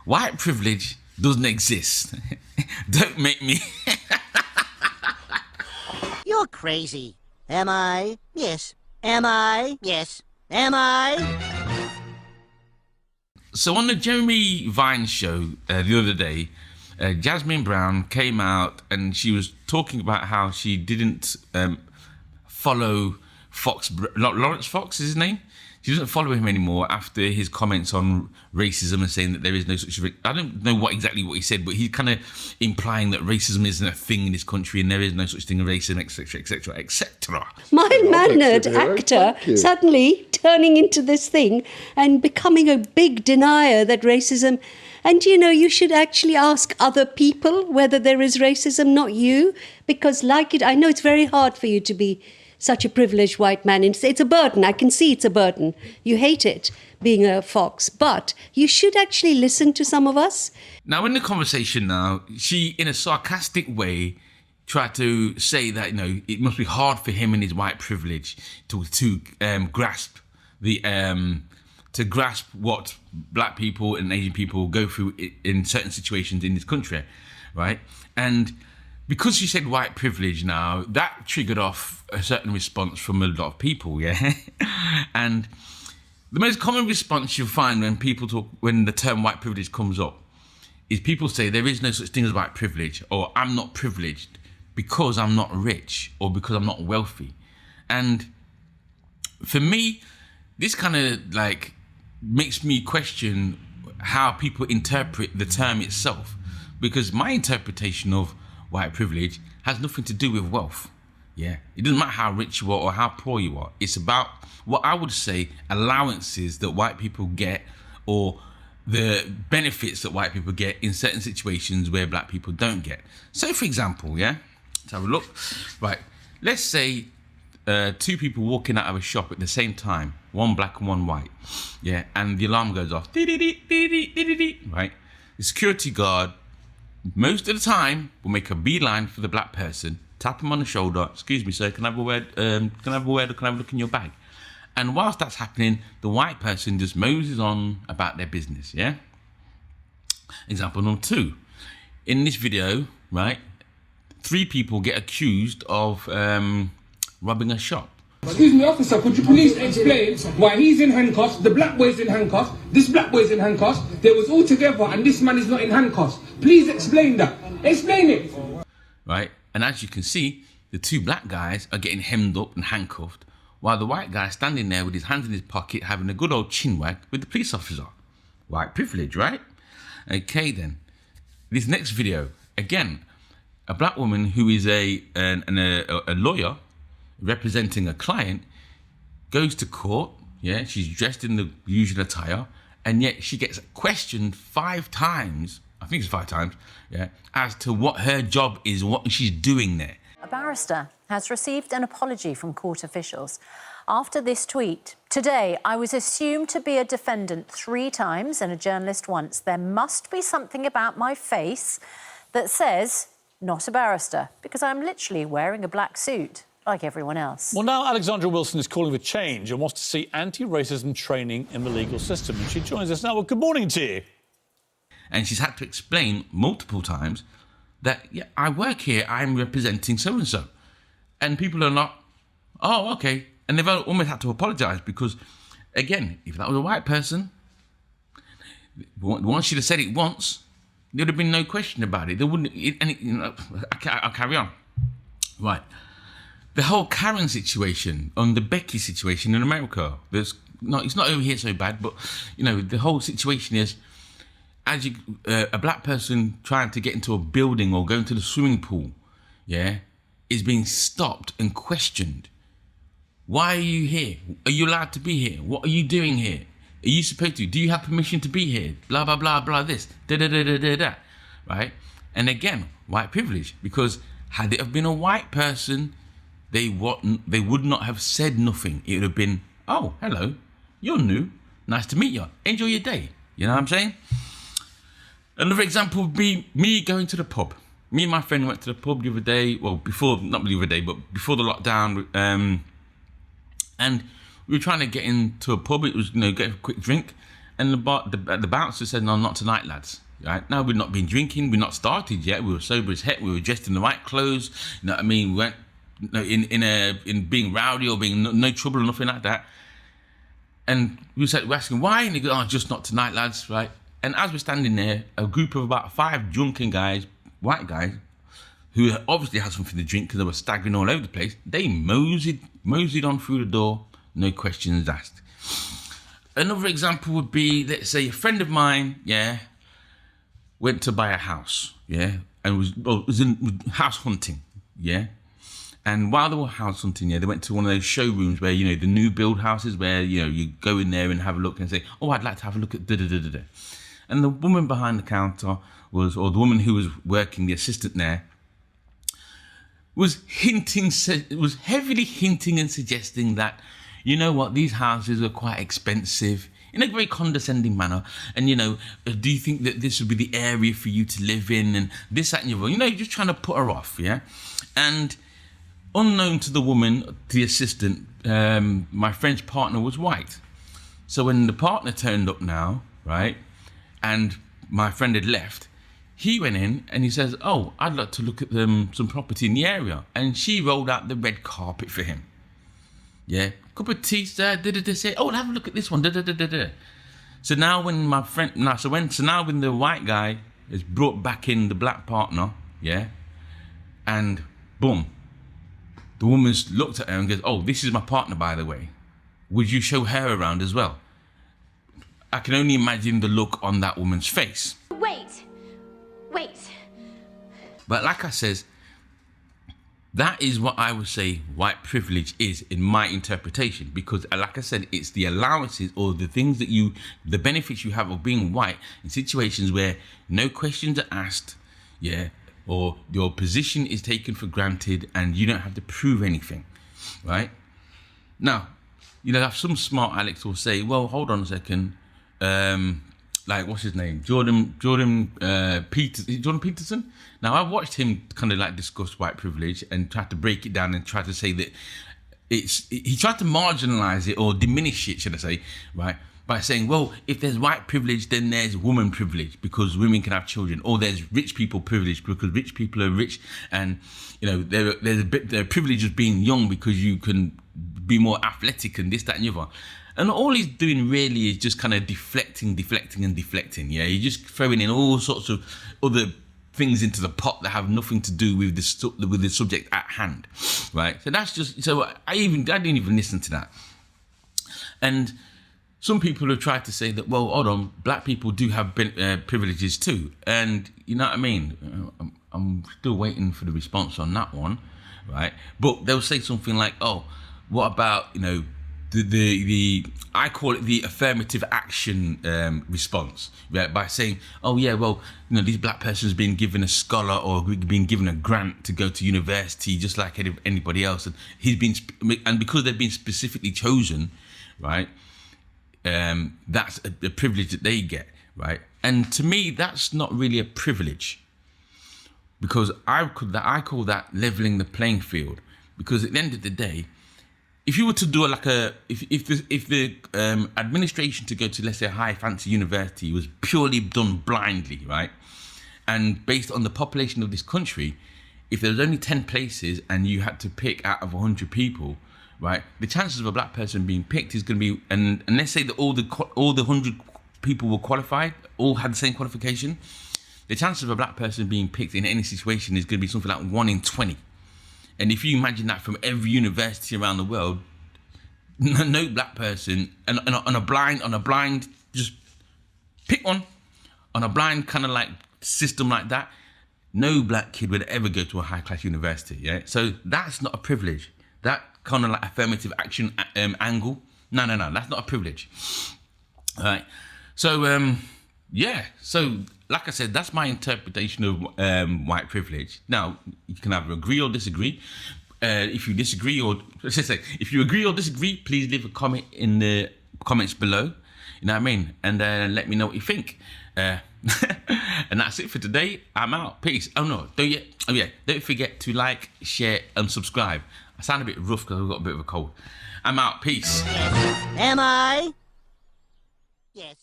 white privilege doesn't exist. Don't make me. You're crazy. Am I? Yes. Am I? Yes. Am I? So on the Jeremy Vine show the other day, Jasmine Brown came out and she was talking about how she didn't follow Lawrence Fox is his name. She doesn't follow him anymore after his comments on racism and saying that there is no such. I don't know exactly what he said, but he's kind of implying that racism isn't a thing in this country and there is no such thing as racism, etc., etc., etc. Mild-mannered actor suddenly turning into this thing and becoming a big denier that racism. And, you know, you should actually ask other people whether there is racism, not you, because I know it's very hard for you to be such a privileged white man. It's a burden. I can see it's a burden. You hate it, being a fox. But you should actually listen to some of us. Now, in the conversation now, she, in a sarcastic way, tried to say that, you know, it must be hard for him and his white privilege to grasp what black people and Asian people go through in certain situations in this country, right? And because she said white privilege now, that triggered off a certain response from a lot of people, yeah? And the most common response you'll find when the term white privilege comes up is people say there is no such thing as white privilege, or I'm not privileged because I'm not rich or because I'm not wealthy. And for me, this kind of like makes me question how people interpret the term itself, because my interpretation of white privilege has nothing to do with wealth. Yeah, it doesn't matter how rich you are or how poor you are. It's about what I would say allowances that white people get, or the benefits that white people get in certain situations where black people don't get. So, for example, yeah, let's have a look. Right, let's say two people walking out of a shop at the same time, one black and one white, yeah, and the alarm goes off, right? The security guard, most of the time, will make a beeline for the black person, tap him on the shoulder. Excuse me, sir, can I have a word? Can I have a word, or can I have a look in your bag? And whilst that's happening, the white person just moses on about their business, yeah? Example number 2. In this video, right, 3 people get accused of robbing a shop. Excuse me, officer, could you please explain why he's in handcuffs, the black boy's in handcuffs, this black boy's in handcuffs, they was all together and this man is not in handcuffs. Please explain that. Explain it. Right, and as you can see, the 2 black guys are getting hemmed up and handcuffed, while the white guy is standing there with his hands in his pocket having a good old chinwag with the police officer. White privilege, right? Okay then, this next video, again, a black woman who is a lawyer representing a client goes to court, yeah, she's dressed in the usual attire, and yet she gets questioned 5 times, I think it's 5 times, yeah, as to what her job is, what she's doing there. A barrister has received an apology from court officials after this tweet. Today, I was assumed to be a defendant 3 times and a journalist once. There must be something about my face that says not a barrister, because I'm literally wearing a black suit like everyone else. Well, now Alexandra Wilson is calling for change and wants to see anti-racism training in the legal system. And she joins us now. Well, good morning to you. And she's had to explain multiple times that, yeah, I work here, I'm representing so-and-so. And people are not, oh, okay. And they've almost had to apologise because, again, if that was a white person, once she'd have said it once, there'd have been no question about it. There wouldn't, I'll carry on. Right. The whole Karen situation, the Becky situation in America, it's not over here so bad, but, you know, the whole situation is, as a black person trying to get into a building or going to the swimming pool, yeah, is being stopped and questioned. Why are you here? Are you allowed to be here? What are you doing here? Are you supposed to? Do you have permission to be here? Blah, blah, blah, blah, this, da-da-da-da-da-da, right? And again, white privilege, because had it have been a white person, they would not have said nothing. It would have been, oh, hello, you're new, nice to meet you, enjoy your day. You know what I'm saying? Another example would be me going to the pub. Me and my friend went to the pub the other day, well, not the other day, but before the lockdown, and we were trying to get into a pub. It was, you know, get a quick drink, And the bouncer said, "No, not tonight, lads." Right? Now we've not been drinking, we're not started yet. We were sober as heck. We were dressed in the right clothes. You know what I mean? We weren't in being rowdy or being no trouble or nothing like that. And we're asking why, and he goes, "Oh, just not tonight, lads." Right? And as we're standing there, a group of about 5 drunken guys, white guys, who obviously had something to drink because they were staggering all over the place, they moseyed on through the door, no questions asked. Another example would be, let's say a friend of mine, went to buy a house, and was in house hunting, And while they were house hunting, they went to one of those showrooms where, the new build houses where, you go in there and have a look and say, "Oh, I'd like to have a look at da-da-da-da-da." And the woman behind the counter or the woman who was working, the assistant there, was heavily hinting and suggesting that, you know what, these houses are quite expensive, in a very condescending manner. And, do you think that this would be the area for you to live in? And this, that, and the other. Just trying to put her off, And unknown to the woman, to the assistant, my friend's partner was white. So when the partner turned up now, right, and my friend had left, he went in and he says, "Oh, I'd like to look at some property in the area." And she rolled out the red carpet for him. Cup of tea, sir. Say, "Oh, have a look at this one." So now when when the white guy has brought back in the black partner, and boom, the woman's looked at her and goes, "Oh, this is my partner, by the way. Would you show her around as well?" I can only imagine the look on that woman's face. Wait. But like I says, that is what I would say white privilege is in my interpretation, because like I said, it's the allowances or the things that the benefits you have of being white in situations where no questions are asked, or your position is taken for granted and you don't have to prove anything, right? Now, some smart Alex will say, "Well, hold on a second. Like, what's his name? Jordan Peterson. Now, I've watched him kind of like discuss white privilege and try to break it down and try to say that he tried to marginalize it or diminish it, should I say, right? By saying, well, if there's white privilege, then there's woman privilege because women can have children, or there's rich people privilege because rich people are rich, and there's a bit the privilege of being young because you can be more athletic and this, that, and the other. And all he's doing really is just kind of deflecting. He's just throwing in all sorts of other things into the pot that have nothing to do with the subject at hand, right? So I didn't even listen to that. And some people have tried to say that, well, hold on, black people do have privileges too, and you know what I mean. I'm still waiting for the response on that one, right? But they'll say something like, "Oh, what about I call it the affirmative action response, right? By saying, "Oh yeah, well, this black person's been given a scholar or been given a grant to go to university just like anybody else, and because they've been specifically chosen, right? That's a privilege that they get, right? And to me, that's not really a privilege, because I call that leveling the playing field. Because at the end of the day, if you were to do if the administration to go to, let's say, a high fancy university was purely done blindly, right, and based on the population of this country, if there was only 10 places and you had to pick out of 100 people, right, the chances of a black person being picked is going to be, and let's say that all the 100 people were qualified, all had the same qualification, the chances of a black person being picked in any situation is going to be something like 1 in 20. And if you imagine that from every university around the world, no black person, and on a blind, just pick one, on a blind kind of like system like that, no black kid would ever go to a high class university. Yeah, so that's not a privilege. That kind of like affirmative action angle. No, that's not a privilege. All right. So so like I said, that's my interpretation of white privilege. Now, you can either agree or disagree. If you disagree, or let's just say, if you agree or disagree, please leave a comment in the comments below. You know what I mean? And let me know what you think. And that's it for today. I'm out. Peace. Don't forget to like, share, and subscribe. I sound a bit rough because I've got a bit of a cold. I'm out. Peace. Yes. Am I? Yes.